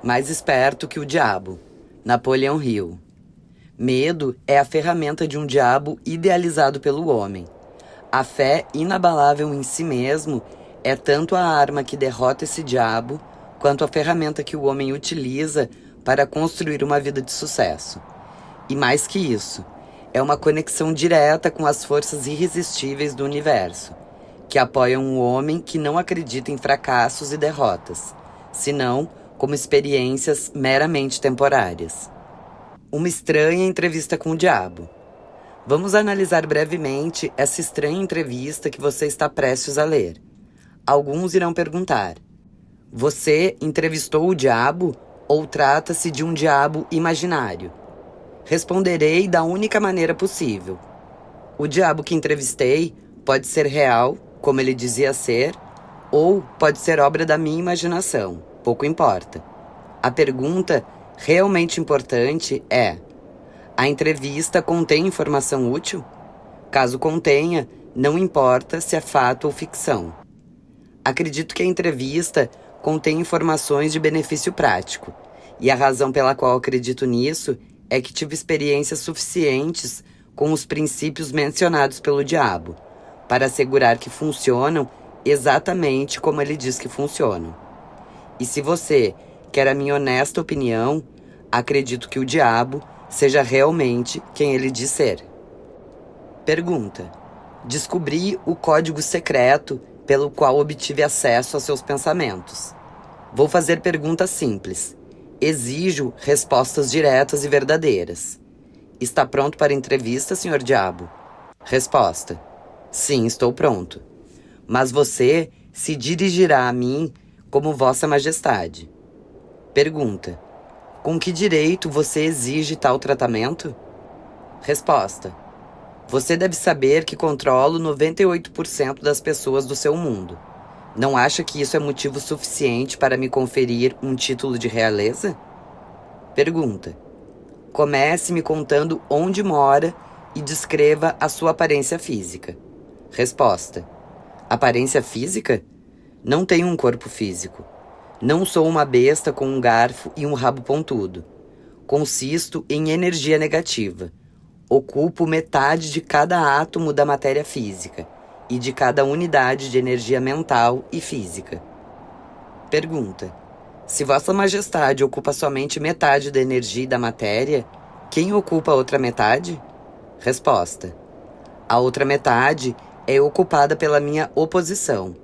Mais esperto que o diabo. Napoleão Hill. Medo é a ferramenta de um diabo idealizado pelo homem. A fé inabalável em si mesmo é tanto a arma que derrota esse diabo, quanto a ferramenta que o homem utiliza para construir uma vida de sucesso. E mais que isso, é uma conexão direta com as forças irresistíveis do universo, que apoiam um homem que não acredita em fracassos e derrotas, senão como experiências meramente temporárias. Uma estranha entrevista com o diabo. Vamos analisar brevemente essa estranha entrevista que você está prestes a ler. Alguns irão perguntar: você entrevistou o diabo ou trata-se de um diabo imaginário? Responderei da única maneira possível. O diabo que entrevistei pode ser real, como ele dizia ser, ou pode ser obra da minha imaginação, pouco importa. A pergunta realmente importante é: a entrevista contém informação útil? Caso contenha, não importa se é fato ou ficção. Acredito que a entrevista contém informações de benefício prático, e a razão pela qual acredito nisso é que tive experiências suficientes com os princípios mencionados pelo diabo, para assegurar que funcionam exatamente como ele diz que funcionam. E se você quer a minha honesta opinião, acredito que o diabo seja realmente quem ele diz ser. Pergunta: descobri o código secreto pelo qual obtive acesso a seus pensamentos. Vou fazer perguntas simples. Exijo respostas diretas e verdadeiras. Está pronto para a entrevista, Sr. Diabo? Resposta: sim, estou pronto. Mas você se dirigirá a mim como Vossa Majestade. Pergunta: com que direito você exige tal tratamento? Resposta: você deve saber que controlo 98% das pessoas do seu mundo. Não acha que isso é motivo suficiente para me conferir um título de realeza? Pergunta: comece me contando onde mora e descreva a sua aparência física. Resposta: aparência física? Não tenho um corpo físico. Não sou uma besta com um garfo e um rabo pontudo. Consisto em energia negativa. Ocupo metade de cada átomo da matéria física e de cada unidade de energia mental e física. Pergunta: se Vossa Majestade ocupa somente metade da energia e da matéria, quem ocupa a outra metade? Resposta: a outra metade é ocupada pela minha oposição,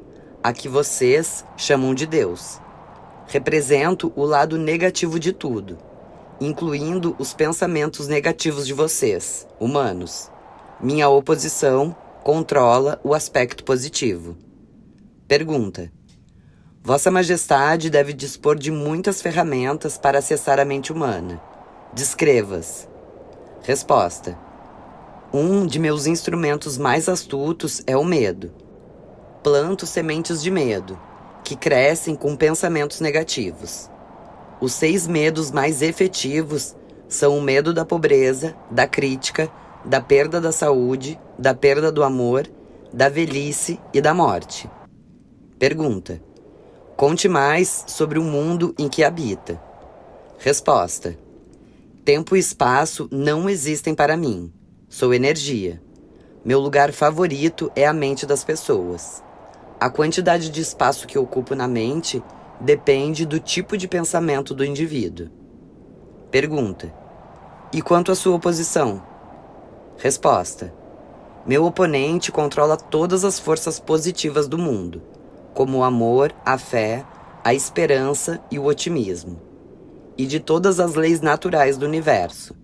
a que vocês chamam de Deus. Represento o lado negativo de tudo, incluindo os pensamentos negativos de vocês, humanos. Minha oposição controla o aspecto positivo. Pergunta: Vossa Majestade deve dispor de muitas ferramentas para acessar a mente humana. Descreva-as. Resposta: um de meus instrumentos mais astutos é o medo. Planto sementes de medo, que crescem com pensamentos negativos. Os 6 medos mais efetivos são o medo da pobreza, da crítica, da perda da saúde, da perda do amor, da velhice e da morte. Pergunta: conte mais sobre o mundo em que habita. Resposta: tempo e espaço não existem para mim. Sou energia. Meu lugar favorito é a mente das pessoas. A quantidade de espaço que ocupo na mente depende do tipo de pensamento do indivíduo. Pergunta: e quanto à sua oposição? Resposta: meu oponente controla todas as forças positivas do mundo, como o amor, a fé, a esperança e o otimismo, e de todas as leis naturais do universo.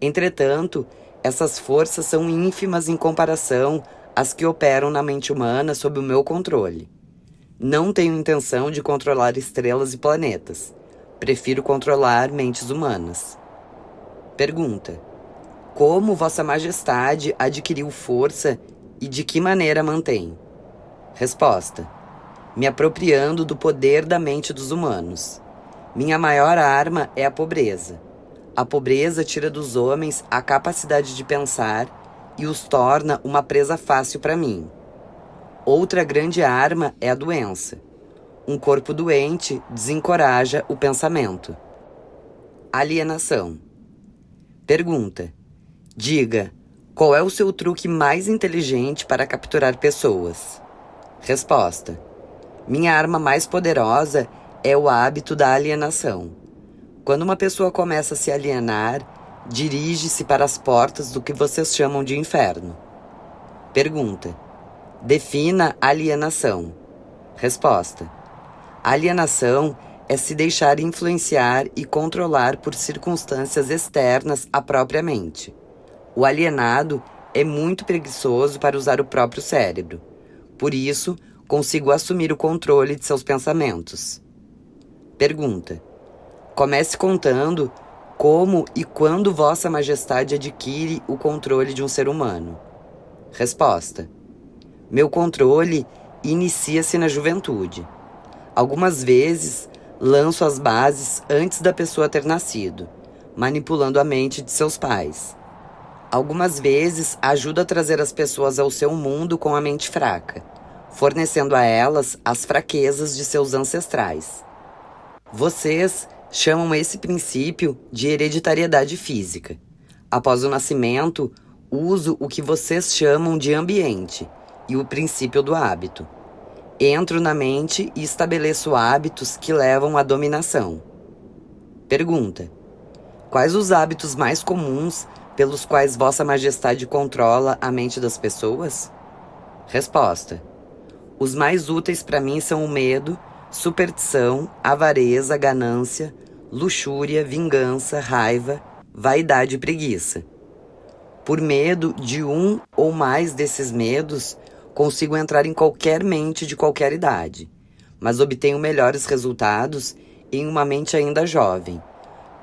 Entretanto, essas forças são ínfimas em comparação às que operam na mente humana sob o meu controle. Não tenho intenção de controlar estrelas e planetas. Prefiro controlar mentes humanas. Pergunta: como Vossa Majestade adquiriu força e de que maneira mantém? Resposta: me apropriando do poder da mente dos humanos. Minha maior arma é a pobreza. A pobreza tira dos homens a capacidade de pensar e os torna uma presa fácil para mim. Outra grande arma é a doença. Um corpo doente desencoraja o pensamento. Alienação. Pergunta: diga, qual é o seu truque mais inteligente para capturar pessoas? Resposta: minha arma mais poderosa é o hábito da alienação. Quando uma pessoa começa a se alienar, dirige-se para as portas do que vocês chamam de inferno. Pergunta: defina alienação. Resposta: alienação é se deixar influenciar e controlar por circunstâncias externas à própria mente. O alienado é muito preguiçoso para usar o próprio cérebro. Por isso, consigo assumir o controle de seus pensamentos. Pergunta: comece contando como e quando Vossa Majestade adquire o controle de um ser humano. Resposta: meu controle inicia-se na juventude. Algumas vezes, lanço as bases antes da pessoa ter nascido, manipulando a mente de seus pais. Algumas vezes, ajudo a trazer as pessoas ao seu mundo com a mente fraca, fornecendo a elas as fraquezas de seus ancestrais. Vocês chamam esse princípio de hereditariedade física. Após o nascimento, uso o que vocês chamam de ambiente e o princípio do hábito. Entro na mente e estabeleço hábitos que levam à dominação. Pergunta: quais os hábitos mais comuns pelos quais Vossa Majestade controla a mente das pessoas? Resposta: os mais úteis para mim são o medo, superstição, avareza, ganância, luxúria, vingança, raiva, vaidade e preguiça. Por medo de um ou mais desses medos, consigo entrar em qualquer mente de qualquer idade, mas obtenho melhores resultados em uma mente ainda jovem,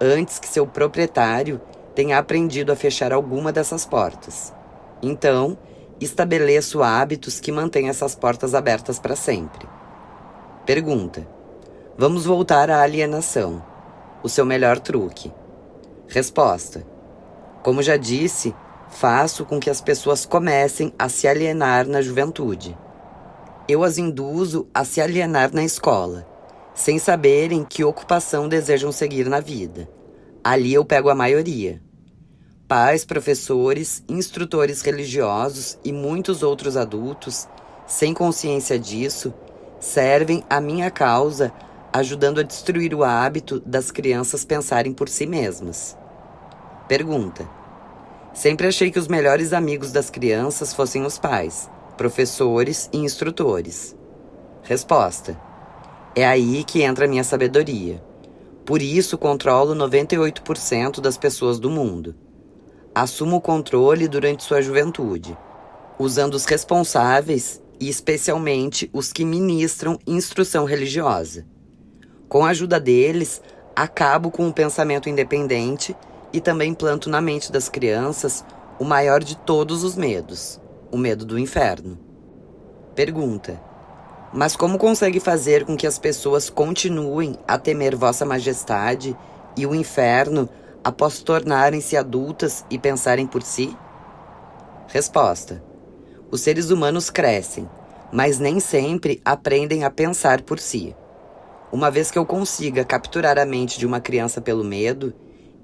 antes que seu proprietário tenha aprendido a fechar alguma dessas portas. Então, estabeleço hábitos que mantêm essas portas abertas para sempre. Pergunta: vamos voltar à alienação. O seu melhor truque. Resposta: como já disse, faço com que as pessoas comecem a se alienar na juventude. Eu as induzo a se alienar na escola, sem saberem que ocupação desejam seguir na vida. Ali eu pego a maioria. Pais, professores, instrutores religiosos e muitos outros adultos, sem consciência disso, servem à minha causa, ajudando a destruir o hábito das crianças pensarem por si mesmas. Pergunta: sempre achei que os melhores amigos das crianças fossem os pais, professores e instrutores. Resposta: é aí que entra a minha sabedoria. Por isso controlo 98% das pessoas do mundo. Assumo o controle durante sua juventude, usando os responsáveis e especialmente os que ministram instrução religiosa. Com a ajuda deles, acabo com o pensamento independente e também planto na mente das crianças o maior de todos os medos, o medo do inferno. Pergunta: mas como consegue fazer com que as pessoas continuem a temer Vossa Majestade e o inferno após tornarem-se adultas e pensarem por si? Resposta: os seres humanos crescem, mas nem sempre aprendem a pensar por si. Uma vez que eu consiga capturar a mente de uma criança pelo medo,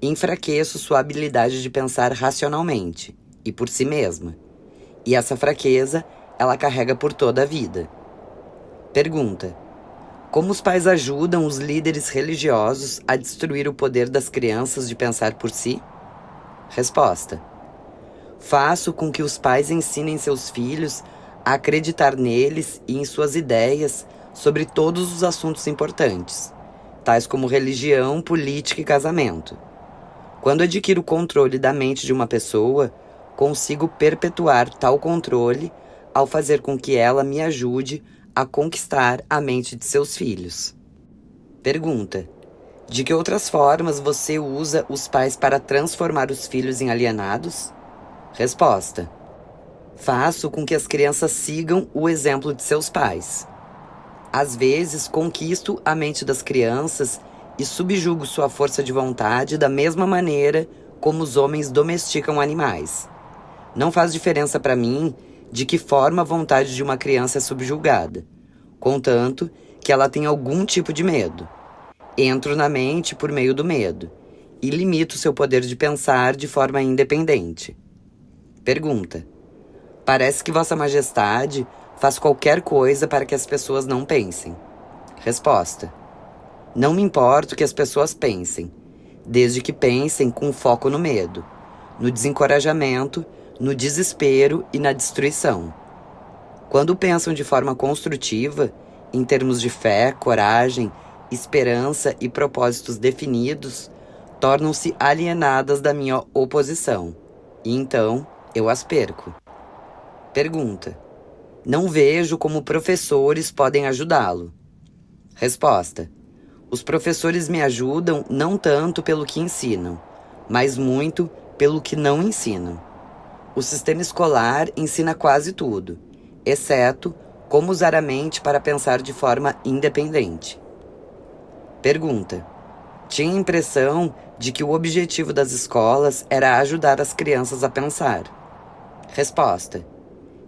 enfraqueço sua habilidade de pensar racionalmente e por si mesma. E essa fraqueza ela carrega por toda a vida. Pergunta: como os pais ajudam os líderes religiosos a destruir o poder das crianças de pensar por si? Resposta: faço com que os pais ensinem seus filhos a acreditar neles e em suas ideias sobre todos os assuntos importantes, tais como religião, política e casamento. Quando adquiro o controle da mente de uma pessoa, consigo perpetuar tal controle ao fazer com que ela me ajude a conquistar a mente de seus filhos. Pergunta: de que outras formas você usa os pais para transformar os filhos em alienados? Resposta: faço com que as crianças sigam o exemplo de seus pais. Às vezes, conquisto a mente das crianças e subjugo sua força de vontade da mesma maneira como os homens domesticam animais. Não faz diferença para mim de que forma a vontade de uma criança é subjugada, contanto que ela tem algum tipo de medo. Entro na mente por meio do medo e limito seu poder de pensar de forma independente. Pergunta: parece que Vossa Majestade faz qualquer coisa para que as pessoas não pensem. Resposta: não me importo que as pessoas pensem, desde que pensem com foco no medo, no desencorajamento, no desespero e na destruição. Quando pensam de forma construtiva, em termos de fé, coragem, esperança e propósitos definidos, tornam-se alienadas da minha oposição, e então eu as perco. Pergunta: não vejo como professores podem ajudá-lo. Resposta: os professores me ajudam não tanto pelo que ensinam, mas muito pelo que não ensinam. O sistema escolar ensina quase tudo, exceto como usar a mente para pensar de forma independente. Pergunta: tinha a impressão de que o objetivo das escolas era ajudar as crianças a pensar. Resposta: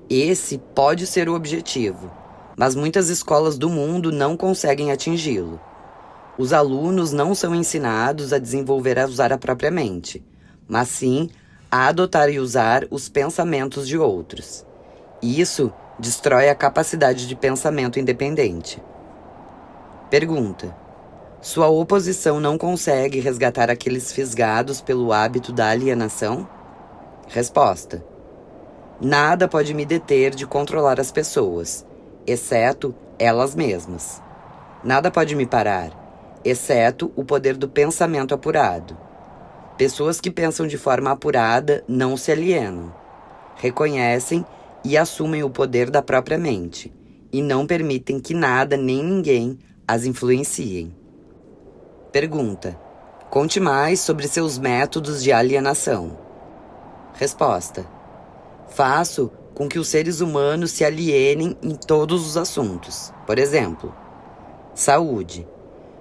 esse pode ser o objetivo, mas muitas escolas do mundo não conseguem atingi-lo. Os alunos não são ensinados a desenvolver a usar a própria mente, mas sim a adotar e usar os pensamentos de outros. Isso destrói a capacidade de pensamento independente. Pergunta: sua oposição não consegue resgatar aqueles fisgados pelo hábito da alienação? Resposta: nada pode me deter de controlar as pessoas, exceto elas mesmas. Nada pode me parar, exceto o poder do pensamento apurado. Pessoas que pensam de forma apurada não se alienam, reconhecem e assumem o poder da própria mente, e não permitem que nada nem ninguém as influenciem. Pergunta: conte mais sobre seus métodos de alienação. Resposta: faço com que os seres humanos se alienem em todos os assuntos. Por exemplo, saúde.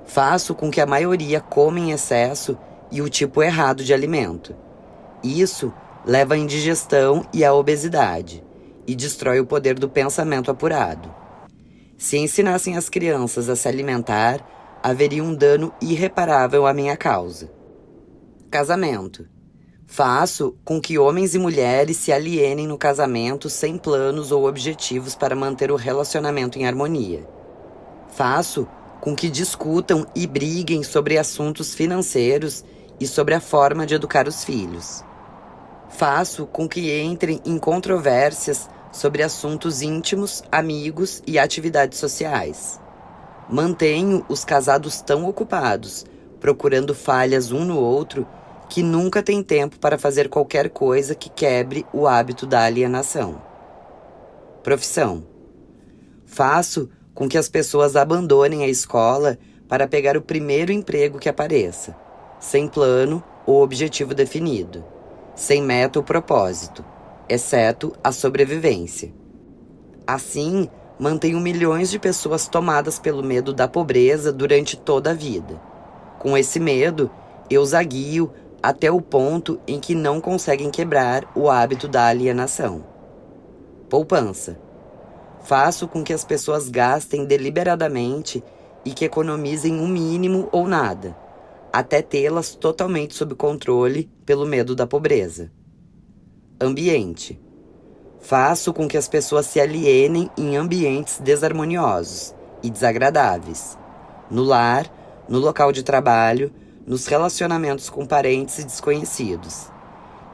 Faço com que a maioria coma em excesso e o tipo errado de alimento. Isso leva à indigestão e à obesidade, e destrói o poder do pensamento apurado. Se ensinassem as crianças a se alimentar, haveria um dano irreparável à minha causa. Casamento. Faço com que homens e mulheres se alienem no casamento sem planos ou objetivos para manter o relacionamento em harmonia. Faço com que discutam e briguem sobre assuntos financeiros e sobre a forma de educar os filhos. Faço com que entrem em controvérsias sobre assuntos íntimos, amigos e atividades sociais. Mantenho os casados tão ocupados, procurando falhas um no outro, que nunca têm tempo para fazer qualquer coisa que quebre o hábito da alienação. Profissão. Faço com que as pessoas abandonem a escola para pegar o primeiro emprego que apareça, sem plano ou objetivo definido, sem meta ou propósito, exceto a sobrevivência. Assim, mantenho milhões de pessoas tomadas pelo medo da pobreza durante toda a vida. Com esse medo, eu os aguio até o ponto em que não conseguem quebrar o hábito da alienação. Poupança. Faço com que as pessoas gastem deliberadamente e que economizem o mínimo ou nada, até tê-las totalmente sob controle pelo medo da pobreza. Ambiente. Faço com que as pessoas se alienem em ambientes desarmoniosos e desagradáveis, no lar, no local de trabalho, nos relacionamentos com parentes e desconhecidos.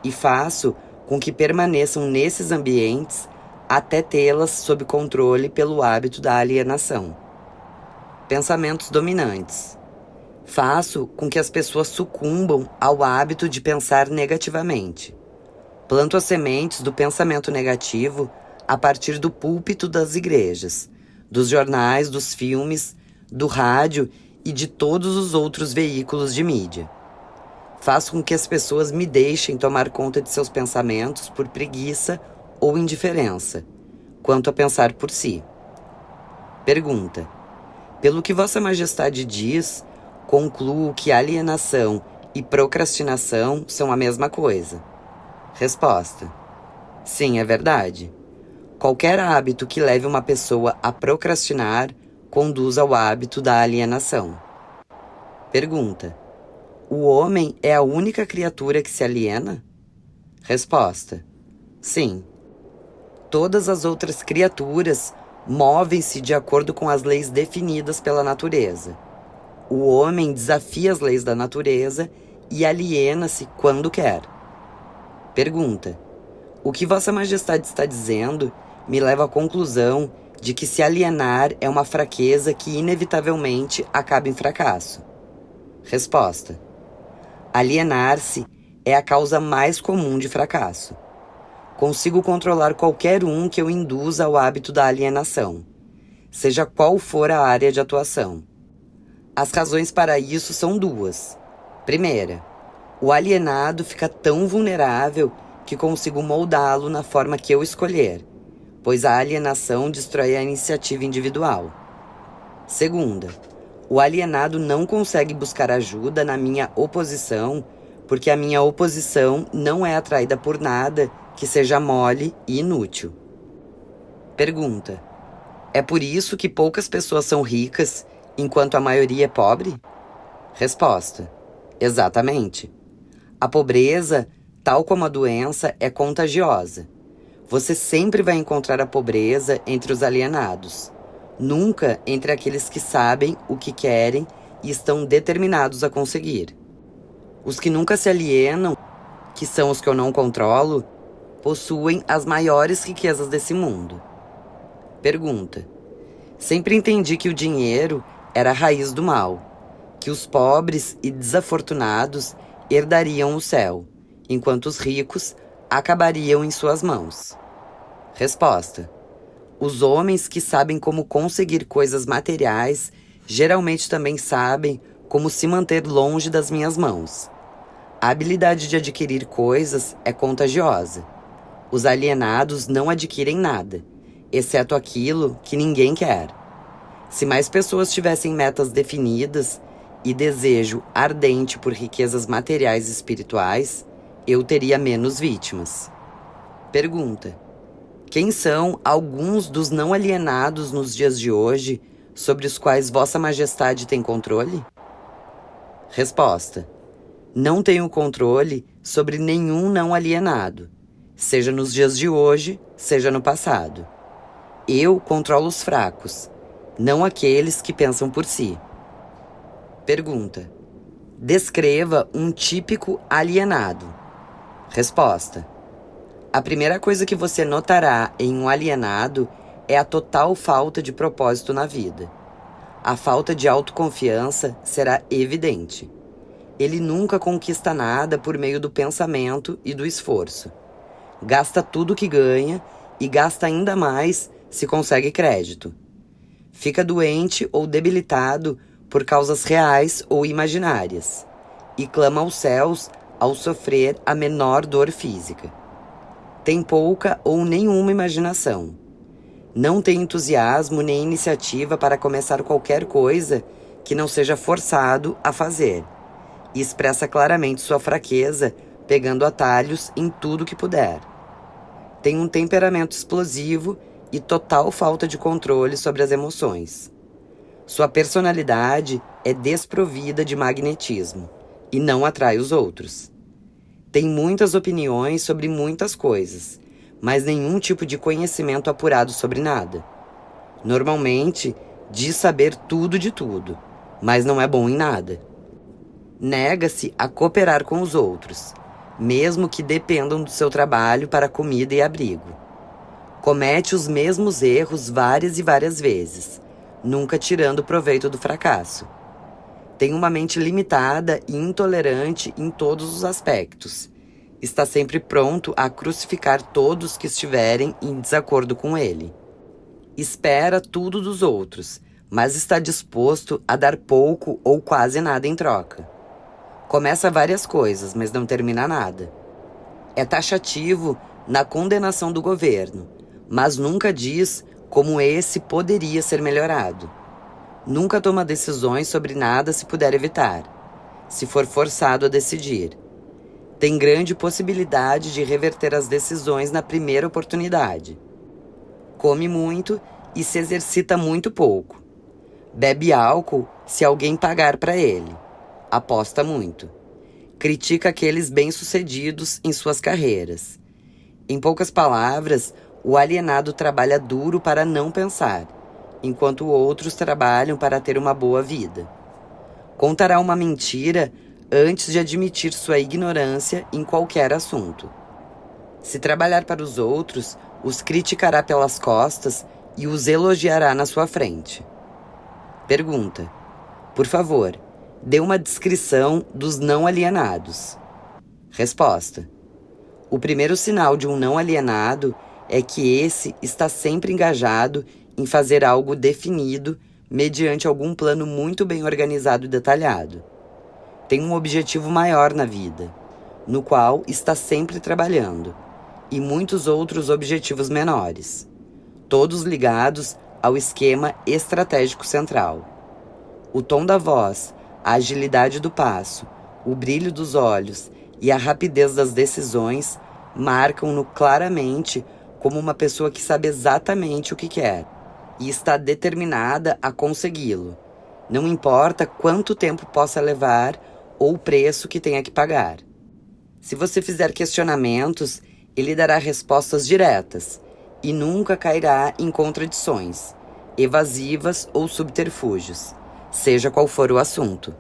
E faço com que permaneçam nesses ambientes até tê-las sob controle pelo hábito da alienação. Pensamentos dominantes. Faço com que as pessoas sucumbam ao hábito de pensar negativamente. Planto as sementes do pensamento negativo a partir do púlpito das igrejas, dos jornais, dos filmes, do rádio e de todos os outros veículos de mídia. Faço com que as pessoas me deixem tomar conta de seus pensamentos por preguiça ou indiferença, quanto a pensar por si. Pergunta: pelo que Vossa Majestade diz, concluo que alienação e procrastinação são a mesma coisa. Resposta: sim, é verdade. Qualquer hábito que leve uma pessoa a procrastinar conduz ao hábito da alienação. Pergunta: o homem é a única criatura que se aliena? Resposta: sim. Todas as outras criaturas movem-se de acordo com as leis definidas pela natureza. O homem desafia as leis da natureza e aliena-se quando quer. Pergunta: o que Vossa Majestade está dizendo me leva à conclusão de que se alienar é uma fraqueza que inevitavelmente acaba em fracasso. Resposta: alienar-se é a causa mais comum de fracasso. Consigo controlar qualquer um que eu induza ao hábito da alienação, seja qual for a área de atuação. As razões para isso são duas. Primeira, o alienado fica tão vulnerável que consigo moldá-lo na forma que eu escolher, pois a alienação destrói a iniciativa individual. Segunda, o alienado não consegue buscar ajuda na minha oposição, porque a minha oposição não é atraída por nada que seja mole e inútil. Pergunta: é por isso que poucas pessoas são ricas, enquanto a maioria é pobre? Resposta: exatamente. A pobreza, tal como a doença, é contagiosa. Você sempre vai encontrar a pobreza entre os alienados, nunca entre aqueles que sabem o que querem e estão determinados a conseguir. Os que nunca se alienam, que são os que eu não controlo, possuem as maiores riquezas desse mundo. Pergunta: sempre entendi que o dinheiro era a raiz do mal, que os pobres e desafortunados herdariam o céu, enquanto os ricos acabariam em suas mãos. Resposta: os homens que sabem como conseguir coisas materiais geralmente também sabem como se manter longe das minhas mãos. A habilidade de adquirir coisas é contagiosa. Os alienados não adquirem nada, exceto aquilo que ninguém quer. Se mais pessoas tivessem metas definidas e desejo ardente por riquezas materiais e espirituais, eu teria menos vítimas. Pergunta: quem são alguns dos não alienados nos dias de hoje sobre os quais Vossa Majestade tem controle? Resposta: não tenho controle sobre nenhum não alienado, seja nos dias de hoje, seja no passado. Eu controlo os fracos, não aqueles que pensam por si. Pergunta: descreva um típico alienado. Resposta: a primeira coisa que você notará em um alienado é a total falta de propósito na vida. A falta de autoconfiança será evidente. Ele nunca conquista nada por meio do pensamento e do esforço. Gasta tudo que ganha e gasta ainda mais se consegue crédito. Fica doente ou debilitado por causas reais ou imaginárias e clama aos céus ao sofrer a menor dor física. Tem pouca ou nenhuma imaginação. Não tem entusiasmo nem iniciativa para começar qualquer coisa que não seja forçado a fazer. E expressa claramente sua fraqueza, pegando atalhos em tudo que puder. Tem um temperamento explosivo e total falta de controle sobre as emoções. Sua personalidade é desprovida de magnetismo e não atrai os outros. Tem muitas opiniões sobre muitas coisas, mas nenhum tipo de conhecimento apurado sobre nada. Normalmente, diz saber tudo de tudo, mas não é bom em nada. Nega-se a cooperar com os outros, mesmo que dependam do seu trabalho para comida e abrigo. Comete os mesmos erros várias e várias vezes, nunca tirando proveito do fracasso. Tem uma mente limitada e intolerante em todos os aspectos. Está sempre pronto a crucificar todos que estiverem em desacordo com ele. Espera tudo dos outros, mas está disposto a dar pouco ou quase nada em troca. Começa várias coisas, mas não termina nada. É taxativo na condenação do governo, mas nunca diz como esse poderia ser melhorado. Nunca toma decisões sobre nada se puder evitar, se for forçado a decidir. Tem grande possibilidade de reverter as decisões na primeira oportunidade. Come muito e se exercita muito pouco. Bebe álcool se alguém pagar para ele. Aposta muito. Critica aqueles bem-sucedidos em suas carreiras. Em poucas palavras, o alienado trabalha duro para não pensar, enquanto outros trabalham para ter uma boa vida. Contará uma mentira antes de admitir sua ignorância em qualquer assunto. Se trabalhar para os outros, os criticará pelas costas e os elogiará na sua frente. Pergunta: por favor, dê uma descrição dos não alienados. Resposta: o primeiro sinal de um não alienado é que esse está sempre engajado em fazer algo definido mediante algum plano muito bem organizado e detalhado. Tem um objetivo maior na vida, no qual está sempre trabalhando, e muitos outros objetivos menores, todos ligados ao esquema estratégico central. O tom da voz, a agilidade do passo, o brilho dos olhos e a rapidez das decisões marcam-no claramente como uma pessoa que sabe exatamente o que quer e está determinada a consegui-lo. Não importa quanto tempo possa levar ou o preço que tenha que pagar. Se você fizer questionamentos, ele dará respostas diretas e nunca cairá em contradições, evasivas ou subterfúgios, seja qual for o assunto.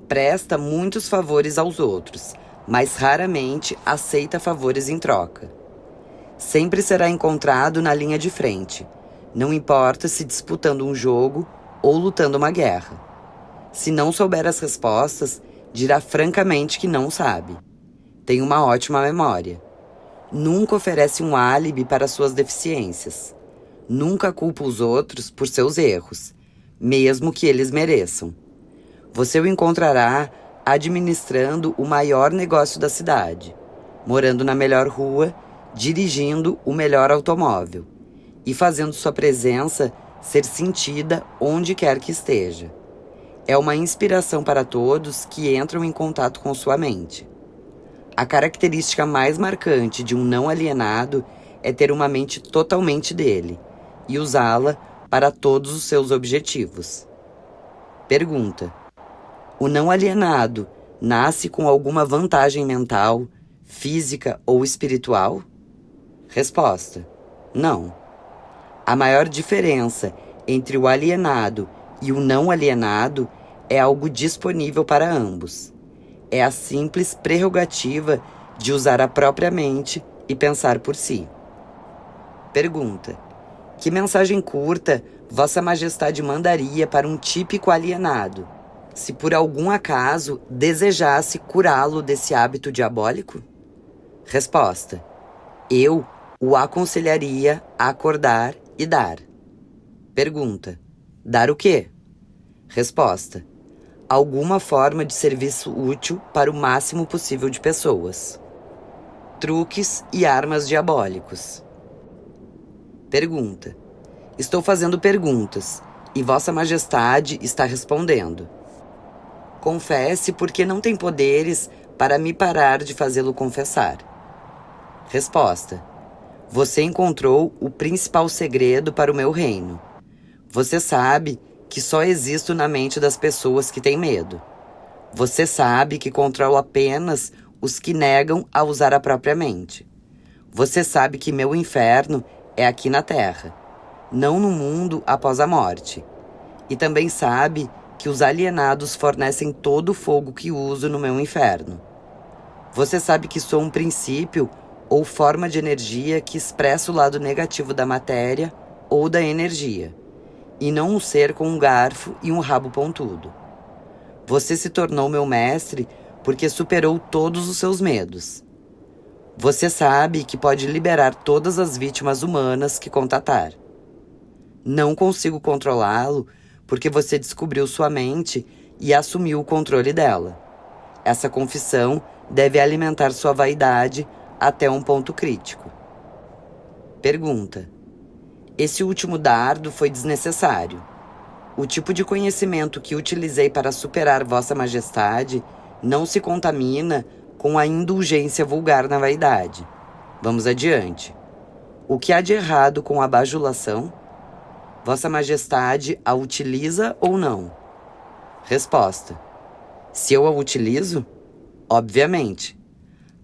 Presta muitos favores aos outros, mas raramente aceita favores em troca. Sempre será encontrado na linha de frente, não importa se disputando um jogo ou lutando uma guerra. Se não souber as respostas, dirá francamente que não sabe. Tem uma ótima memória. Nunca oferece um álibi para suas deficiências. Nunca culpa os outros por seus erros, mesmo que eles mereçam. Você o encontrará administrando o maior negócio da cidade, morando na melhor rua, dirigindo o melhor automóvel e fazendo sua presença ser sentida onde quer que esteja. É uma inspiração para todos que entram em contato com sua mente. A característica mais marcante de um não alienado é ter uma mente totalmente dele e usá-la para todos os seus objetivos. Pergunta: o não alienado nasce com alguma vantagem mental, física ou espiritual? Resposta: não. A maior diferença entre o alienado e o não alienado é algo disponível para ambos. É a simples prerrogativa de usar a própria mente e pensar por si. Pergunta: que mensagem curta Vossa Majestade mandaria para um típico alienado, se por algum acaso desejasse curá-lo desse hábito diabólico? Resposta: eu o aconselharia a acordar e dar. Pergunta: dar o quê? Resposta: alguma forma de serviço útil para o máximo possível de pessoas. Truques e armas diabólicos. Pergunta: estou fazendo perguntas e Vossa Majestade está respondendo. Confesse porque não tem poderes para me parar de fazê-lo confessar. Resposta: você encontrou o principal segredo para o meu reino. Você sabe que só existo na mente das pessoas que têm medo. Você sabe que controlo apenas os que negam a usar a própria mente. Você sabe que meu inferno é aqui na Terra, não no mundo após a morte. E também sabe que os alienados fornecem todo o fogo que uso no meu inferno. Você sabe que sou um princípio ou forma de energia que expressa o lado negativo da matéria ou da energia, e não um ser com um garfo e um rabo pontudo. Você se tornou meu mestre porque superou todos os seus medos. Você sabe que pode liberar todas as vítimas humanas que contatar. Não consigo controlá-lo porque você descobriu sua mente e assumiu o controle dela. Essa confissão deve alimentar sua vaidade até um ponto crítico. Pergunta: esse último dardo foi desnecessário. O tipo de conhecimento que utilizei para superar Vossa Majestade não se contamina com a indulgência vulgar na vaidade. Vamos adiante. O que há de errado com a bajulação? Vossa Majestade a utiliza ou não? Resposta: se eu a utilizo? Obviamente.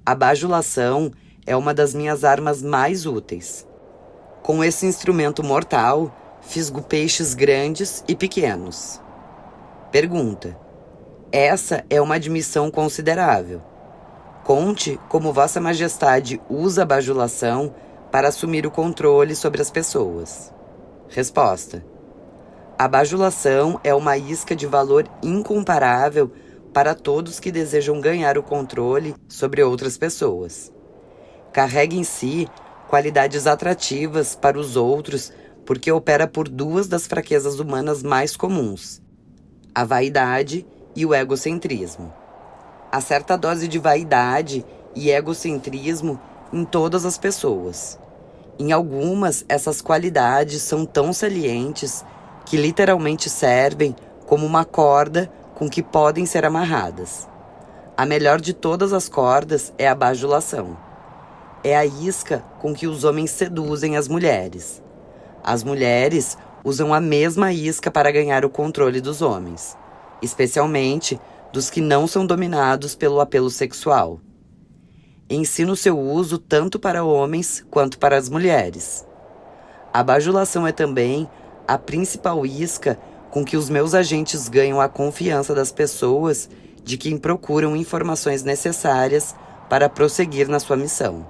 A bajulação é uma das minhas armas mais úteis. Com esse instrumento mortal, fisgo peixes grandes e pequenos. Pergunta: essa é uma admissão considerável. Conte como Vossa Majestade usa a bajulação para assumir o controle sobre as pessoas. Resposta: a bajulação é uma isca de valor incomparável para todos que desejam ganhar o controle sobre outras pessoas. Carrega em si qualidades atrativas para os outros porque opera por duas das fraquezas humanas mais comuns: a vaidade e o egocentrismo. Há certa dose de vaidade e egocentrismo em todas as pessoas. Em algumas, essas qualidades são tão salientes que literalmente servem como uma corda com que podem ser amarradas. A melhor de todas as cordas é a bajulação. É a isca com que os homens seduzem as mulheres. As mulheres usam a mesma isca para ganhar o controle dos homens, especialmente dos que não são dominados pelo apelo sexual. Ensina o seu uso tanto para homens quanto para as mulheres. A bajulação é também a principal isca com que os meus agentes ganham a confiança das pessoas de quem procuram informações necessárias para prosseguir na sua missão.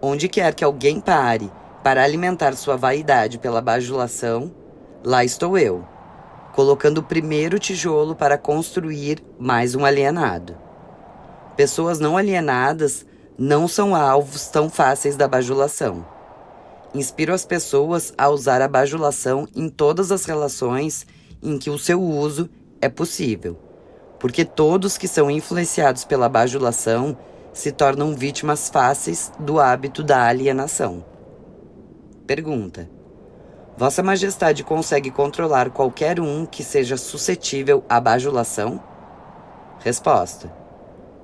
Onde quer que alguém pare para alimentar sua vaidade pela bajulação, lá estou eu, colocando o primeiro tijolo para construir mais um alienado. Pessoas não alienadas não são alvos tão fáceis da bajulação. Inspiro as pessoas a usar a bajulação em todas as relações em que o seu uso é possível, porque todos que são influenciados pela bajulação se tornam vítimas fáceis do hábito da alienação. Pergunta: Vossa Majestade consegue controlar qualquer um que seja suscetível à bajulação? Resposta: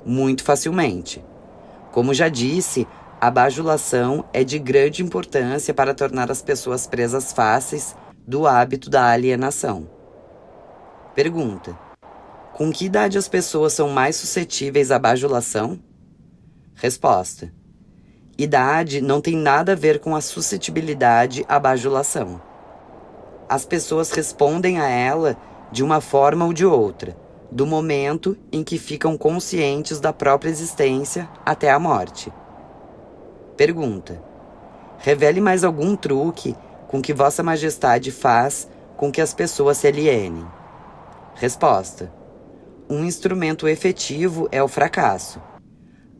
muito facilmente. Como já disse, a bajulação é de grande importância para tornar as pessoas presas fáceis do hábito da alienação. Pergunta: com que idade as pessoas são mais suscetíveis à bajulação? Resposta: idade não tem nada a ver com a suscetibilidade à bajulação. As pessoas respondem a ela de uma forma ou de outra, do momento em que ficam conscientes da própria existência até a morte. Pergunta: revele mais algum truque com que Vossa Majestade faz com que as pessoas se alienem. Resposta: um instrumento efetivo é o fracasso.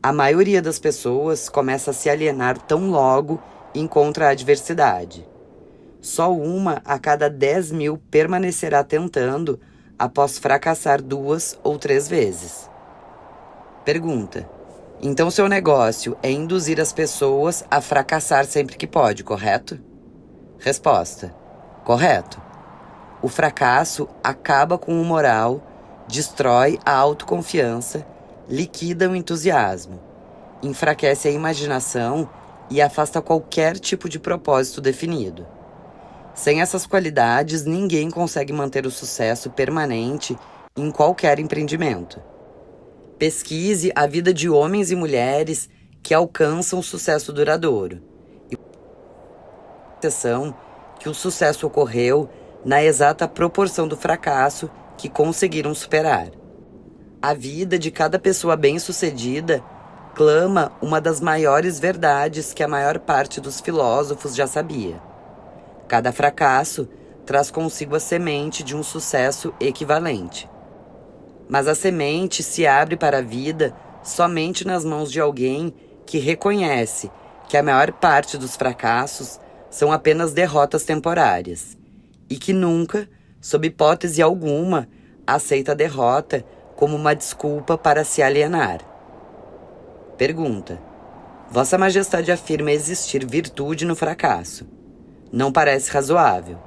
A maioria das pessoas começa a se alienar tão logo encontra a adversidade. Só uma a cada 10.000 permanecerá tentando após fracassar 2 ou 3 vezes. Pergunta: então seu negócio é induzir as pessoas a fracassar sempre que pode, correto? Resposta: correto. O fracasso acaba com o moral, destrói a autoconfiança, liquida o entusiasmo, enfraquece a imaginação e afasta qualquer tipo de propósito definido. Sem essas qualidades, ninguém consegue manter o sucesso permanente em qualquer empreendimento. Pesquise a vida de homens e mulheres que alcançam sucesso duradouro. E a exceção que o sucesso ocorreu na exata proporção do fracasso que conseguiram superar. A vida de cada pessoa bem-sucedida clama uma das maiores verdades que a maior parte dos filósofos já sabia. Cada fracasso traz consigo a semente de um sucesso equivalente. Mas a semente se abre para a vida somente nas mãos de alguém que reconhece que a maior parte dos fracassos são apenas derrotas temporárias e que nunca, sob hipótese alguma, aceita a derrota como uma desculpa para se alienar. Pergunta: Vossa Majestade afirma existir virtude no fracasso. Não parece razoável.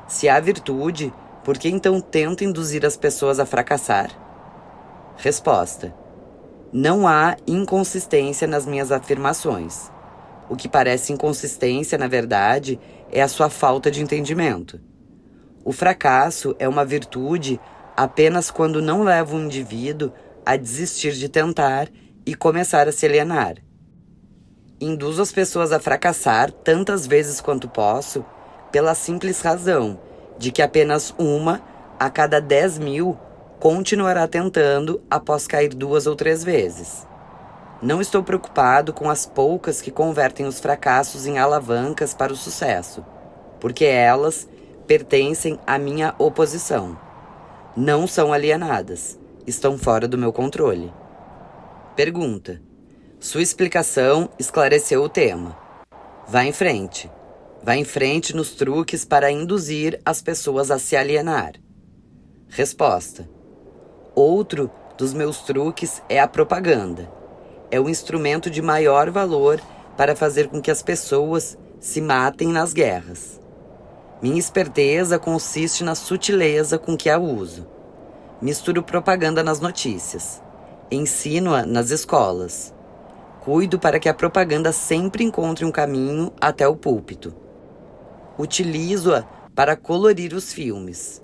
Se há virtude, por que então tenta induzir as pessoas a fracassar? Resposta: não há inconsistência nas minhas afirmações. O que parece inconsistência, na verdade, é a sua falta de entendimento. O fracasso é uma virtude apenas quando não leva um indivíduo a desistir de tentar e começar a se alienar. Induzo as pessoas a fracassar tantas vezes quanto posso, pela simples razão de que apenas uma a cada 10.000 continuará tentando após cair 2 ou 3 vezes. Não estou preocupado com as poucas que convertem os fracassos em alavancas para o sucesso, porque elas pertencem à minha oposição. Não são alienadas, estão fora do meu controle. Pergunta: sua explicação esclareceu o tema. Vá em frente. Vá em frente nos truques para induzir as pessoas a se alienar. Resposta: outro dos meus truques é a propaganda. É o instrumento de maior valor para fazer com que as pessoas se matem nas guerras. Minha esperteza consiste na sutileza com que a uso. Misturo propaganda nas notícias. Ensino-a nas escolas. Cuido para que a propaganda sempre encontre um caminho até o púlpito. Utilizo-a para colorir os filmes.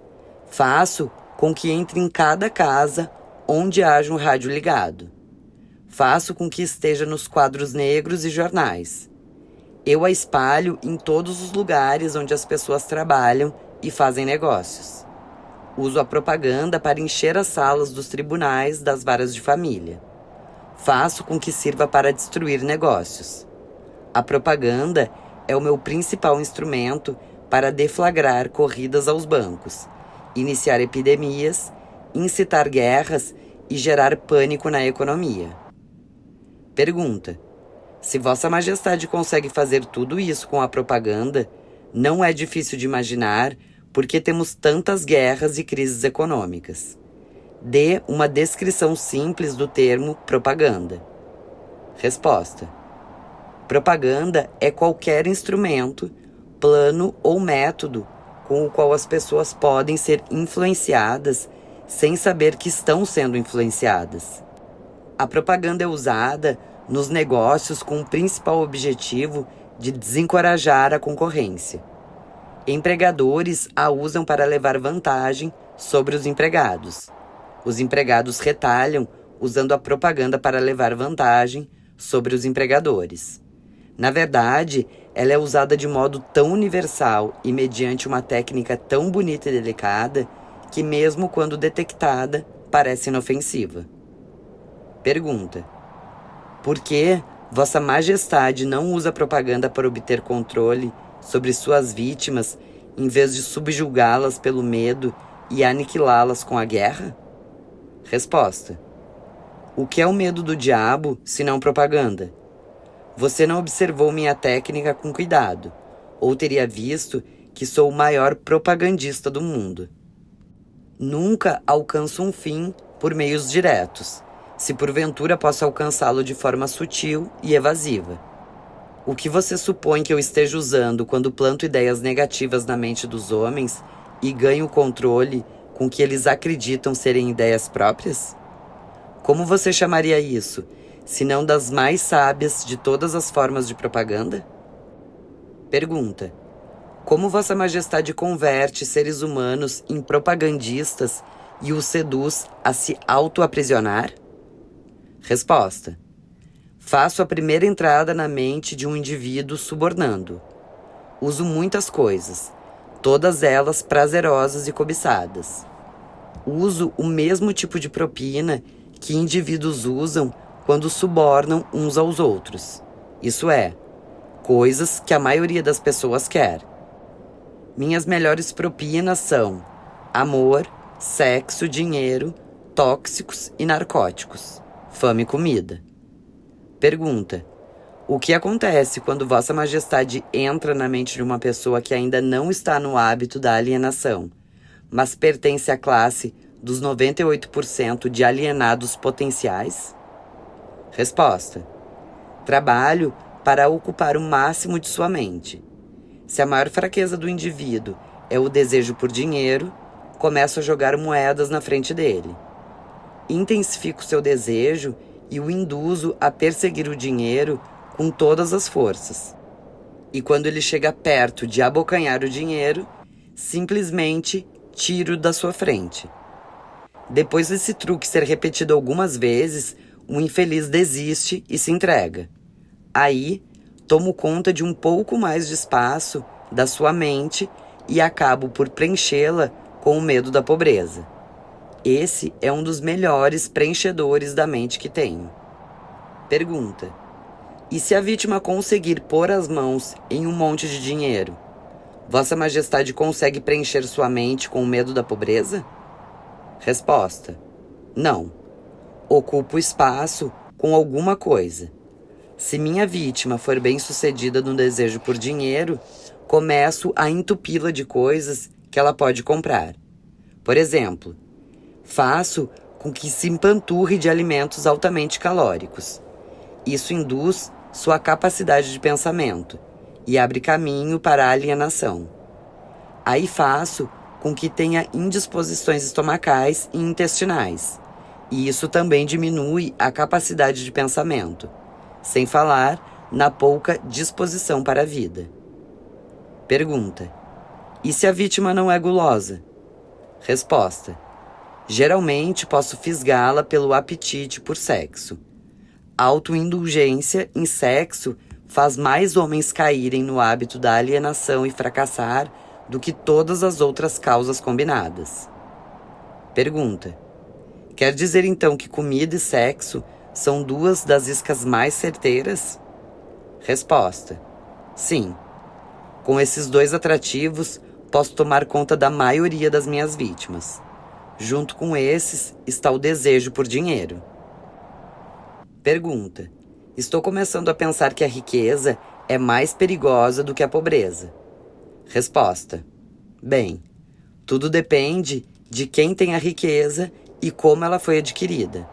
Faço com que entre em cada casa onde haja um rádio ligado. Faço com que esteja nos quadros negros e jornais. Eu a espalho em todos os lugares onde as pessoas trabalham e fazem negócios. Uso a propaganda para encher as salas dos tribunais das varas de família. Faço com que sirva para destruir negócios. A propaganda é o meu principal instrumento para deflagrar corridas aos bancos, iniciar epidemias, incitar guerras e gerar pânico na economia. Pergunta: se Vossa Majestade consegue fazer tudo isso com a propaganda, não é difícil de imaginar por que temos tantas guerras e crises econômicas. Dê uma descrição simples do termo propaganda. Resposta: propaganda é qualquer instrumento, plano ou método com o qual as pessoas podem ser influenciadas sem saber que estão sendo influenciadas. A propaganda é usada nos negócios com o principal objetivo de desencorajar a concorrência. Empregadores a usam para levar vantagem sobre os empregados. Os empregados retalham usando a propaganda para levar vantagem sobre os empregadores. Na verdade, ela é usada de modo tão universal e mediante uma técnica tão bonita e delicada que, mesmo quando detectada, parece inofensiva. Pergunta: por que Vossa Majestade não usa propaganda para obter controle sobre suas vítimas em vez de subjugá-las pelo medo e aniquilá-las com a guerra? Resposta: o que é o medo do diabo, se não propaganda? Você não observou minha técnica com cuidado, ou teria visto que sou o maior propagandista do mundo. Nunca alcanço um fim por meios diretos, se porventura posso alcançá-lo de forma sutil e evasiva. O que você supõe que eu esteja usando quando planto ideias negativas na mente dos homens e ganho o controle com que eles acreditam serem ideias próprias? Como você chamaria isso, se não das mais sábias de todas as formas de propaganda? Pergunta: como Vossa Majestade converte seres humanos em propagandistas e os seduz a se auto-aprisionar? Resposta: faço a primeira entrada na mente de um indivíduo subornando. Uso muitas coisas, todas elas prazerosas e cobiçadas. Uso o mesmo tipo de propina que indivíduos usam quando subornam uns aos outros. Isso é, coisas que a maioria das pessoas quer. Minhas melhores propinas são amor, sexo, dinheiro, tóxicos e narcóticos, fama e comida. Pergunta: o que acontece quando Vossa Majestade entra na mente de uma pessoa que ainda não está no hábito da alienação, mas pertence à classe dos 98% de alienados potenciais? Resposta: trabalho para ocupar o máximo de sua mente. Se a maior fraqueza do indivíduo é o desejo por dinheiro, começo a jogar moedas na frente dele. Intensifico seu desejo e o induzo a perseguir o dinheiro com todas as forças. E quando ele chega perto de abocanhar o dinheiro, simplesmente tiro da sua frente. Depois desse truque ser repetido algumas vezes, o infeliz desiste e se entrega. Aí, tomo conta de um pouco mais de espaço da sua mente e acabo por preenchê-la com o medo da pobreza. Esse é um dos melhores preenchedores da mente que tenho. Pergunta: e se a vítima conseguir pôr as mãos em um monte de dinheiro, Vossa Majestade consegue preencher sua mente com o medo da pobreza? Resposta: não. Ocupo espaço com alguma coisa. Se minha vítima for bem-sucedida no desejo por dinheiro, começo a entupi-la de coisas que ela pode comprar. Por exemplo, faço com que se empanturre de alimentos altamente calóricos. Isso induz sua capacidade de pensamento e abre caminho para a alienação. Aí faço com que tenha indisposições estomacais e intestinais, e isso também diminui a capacidade de pensamento, sem falar na pouca disposição para a vida. Pergunta: e se a vítima não é gulosa? Resposta: geralmente posso fisgá-la pelo apetite por sexo. A autoindulgência em sexo faz mais homens caírem no hábito da alienação e fracassar do que todas as outras causas combinadas. Pergunta: quer dizer então que comida e sexo são duas das iscas mais certeiras? Resposta: sim. Com esses dois atrativos, posso tomar conta da maioria das minhas vítimas. Junto com esses está o desejo por dinheiro. Pergunta: estou começando a pensar que a riqueza é mais perigosa do que a pobreza. Resposta: bem, tudo depende de quem tem a riqueza e como ela foi adquirida.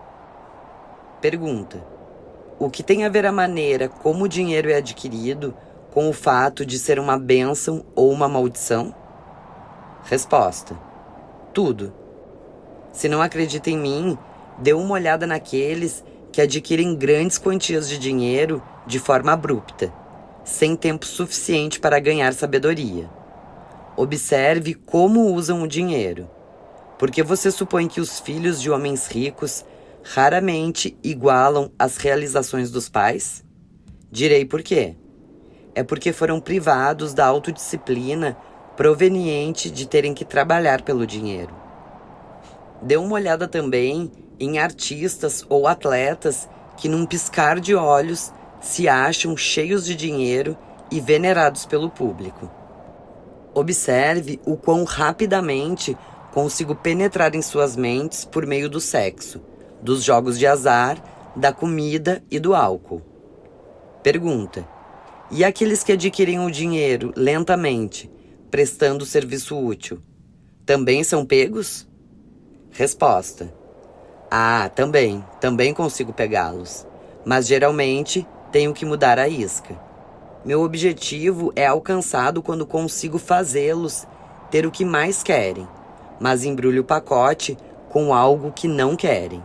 Pergunta: o que tem a ver a maneira como o dinheiro é adquirido com o fato de ser uma bênção ou uma maldição? Resposta: tudo. Se não acredita em mim, dê uma olhada naqueles que adquirem grandes quantias de dinheiro de forma abrupta, sem tempo suficiente para ganhar sabedoria. Observe como usam o dinheiro. Porque você supõe que os filhos de homens ricos raramente igualam as realizações dos pais? Direi por quê. É porque foram privados da autodisciplina proveniente de terem que trabalhar pelo dinheiro. Dê uma olhada também em artistas ou atletas que num piscar de olhos se acham cheios de dinheiro e venerados pelo público. Observe o quão rapidamente consigo penetrar em suas mentes por meio do sexo, dos jogos de azar, da comida e do álcool. Pergunta: e aqueles que adquirem o dinheiro lentamente, prestando serviço útil, também são pegos? Resposta: ah, também consigo pegá-los, mas geralmente tenho que mudar a isca. Meu objetivo é alcançado quando consigo fazê-los ter o que mais querem, mas embrulho o pacote com algo que não querem.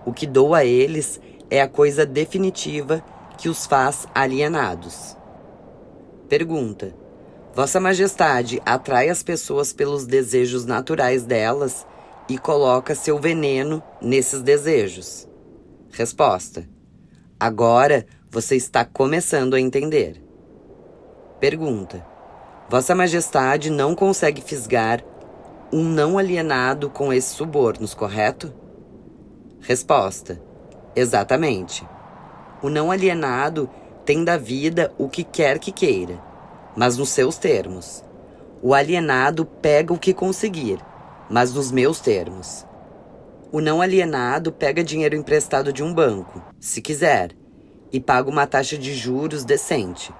O que dou a eles é a coisa definitiva que os faz alienados. Pergunta: Vossa Majestade atrai as pessoas pelos desejos naturais delas e coloca seu veneno nesses desejos? Resposta: agora você está começando a entender. Pergunta: Vossa Majestade não consegue fisgar um não alienado com esses subornos, correto? Resposta: exatamente. O não alienado tem da vida o que quer que queira, mas nos seus termos. O alienado pega o que conseguir, mas nos meus termos. O não alienado pega dinheiro emprestado de um banco, se quiser, e paga uma taxa de juros decente.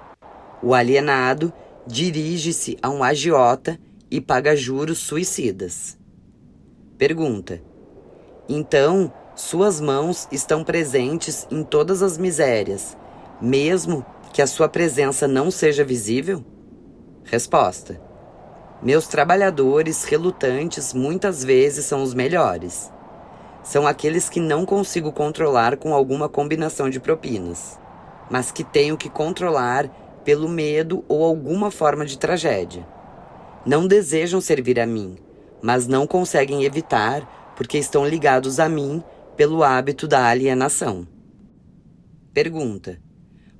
O alienado dirige-se a um agiota e paga juros suicidas. Pergunta: então, suas mãos estão presentes em todas as misérias, mesmo que a sua presença não seja visível? Resposta: meus trabalhadores relutantes muitas vezes são os melhores. São aqueles que não consigo controlar com alguma combinação de propinas. mas que tenho que controlar pelo medo ou alguma forma de tragédia. Não desejam servir a mim, mas não conseguem evitar porque estão ligados a mim pelo hábito da alienação. Pergunta: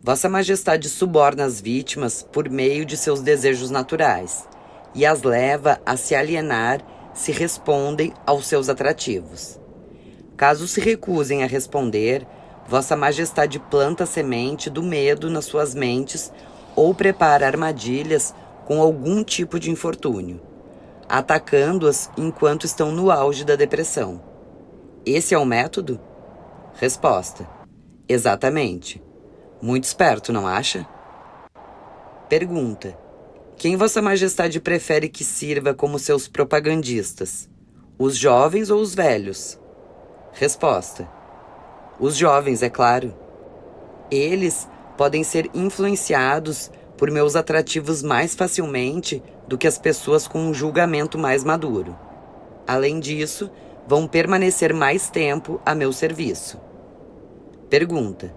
Vossa Majestade suborna as vítimas por meio de seus desejos naturais e as leva a se alienar se respondem aos seus atrativos. Caso se recusem a responder, Vossa Majestade planta a semente do medo nas suas mentes ou prepara armadilhas com algum tipo de infortúnio, atacando-as enquanto estão no auge da depressão. Esse é o método? Resposta: exatamente. Muito esperto, não acha? Pergunta: quem Vossa Majestade prefere que sirva como seus propagandistas? Os jovens ou os velhos? Resposta: os jovens, é claro. Eles podem ser influenciados por meus atrativos mais facilmente do que as pessoas com um julgamento mais maduro. Além disso, vão permanecer mais tempo a meu serviço. Pergunta: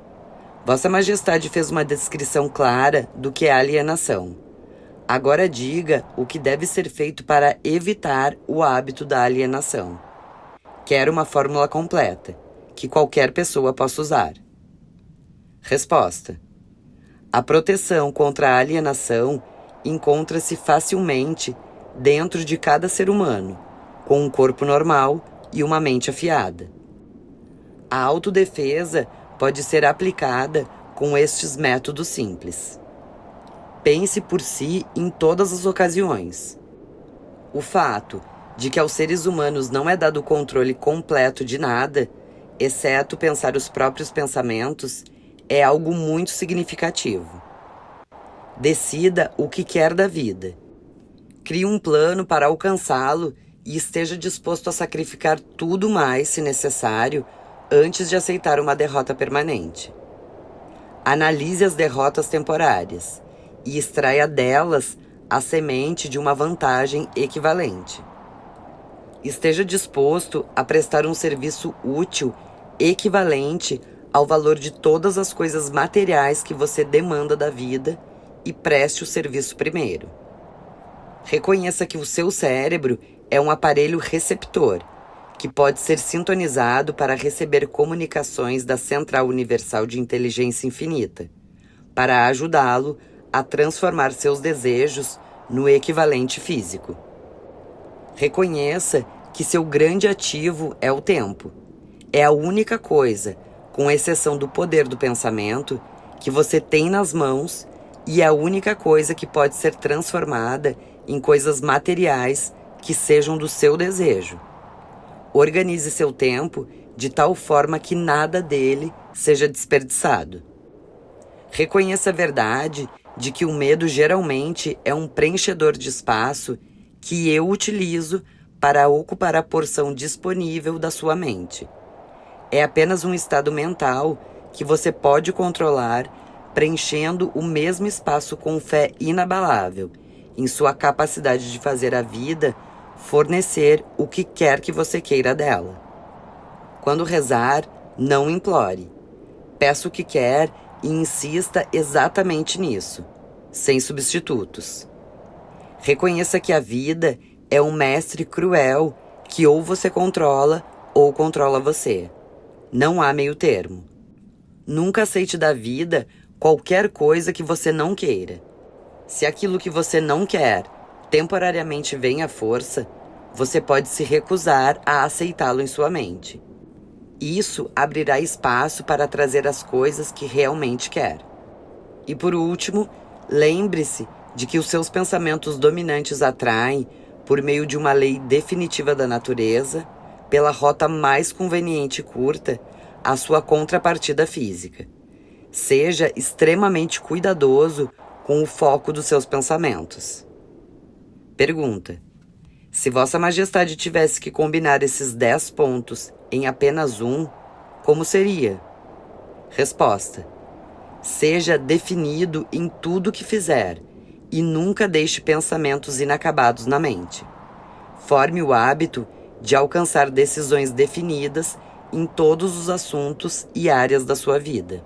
Vossa Majestade fez uma descrição clara do que é alienação. Agora diga o que deve ser feito para evitar o hábito da alienação. Quero uma fórmula completa, que qualquer pessoa possa usar. Resposta: a proteção contra a alienação encontra-se facilmente dentro de cada ser humano, com um corpo normal e uma mente afiada. A autodefesa pode ser aplicada com estes métodos simples. Pense por si em todas as ocasiões. O fato de que aos seres humanos não é dado o controle completo de nada, exceto pensar os próprios pensamentos, é algo muito significativo. Decida o que quer da vida. Crie um plano para alcançá-lo e esteja disposto a sacrificar tudo mais, se necessário, antes de aceitar uma derrota permanente. Analise as derrotas temporárias e extraia delas a semente de uma vantagem equivalente. Esteja disposto a prestar um serviço útil equivalente ao valor de todas as coisas materiais que você demanda da vida e preste o serviço primeiro. Reconheça que o seu cérebro é um aparelho receptor, que pode ser sintonizado para receber comunicações da Central Universal de Inteligência Infinita, para ajudá-lo a transformar seus desejos no equivalente físico. Reconheça que seu grande ativo é o tempo. É a única coisa, com exceção do poder do pensamento, que você tem nas mãos e é a única coisa que pode ser transformada em coisas materiais que sejam do seu desejo. Organize seu tempo de tal forma que nada dele seja desperdiçado. Reconheça a verdade de que o medo geralmente é um preenchedor de espaço que eu utilizo para ocupar a porção disponível da sua mente. É apenas um estado mental que você pode controlar, preenchendo o mesmo espaço com fé inabalável em sua capacidade de fazer a vida fornecer o que quer que você queira dela. Quando rezar, não implore. Peça o que quer e insista exatamente nisso, sem substitutos. Reconheça que a vida é um mestre cruel que ou você controla ou controla você. Não há meio termo. Nunca aceite da vida qualquer coisa que você não queira. Se aquilo que você não quer temporariamente vem à força, você pode se recusar a aceitá-lo em sua mente. Isso abrirá espaço para trazer as coisas que realmente quer. E por último, lembre-se de que os seus pensamentos dominantes atraem, por meio de uma lei definitiva da natureza, pela rota mais conveniente e curta, a sua contrapartida física. Seja extremamente cuidadoso com o foco dos seus pensamentos. Pergunta: se Vossa Majestade tivesse que combinar esses 10 pontos em apenas um, como seria? Resposta: seja definido em tudo que fizer e nunca deixe pensamentos inacabados na mente. Forme o hábito de alcançar decisões definidas em todos os assuntos e áreas da sua vida.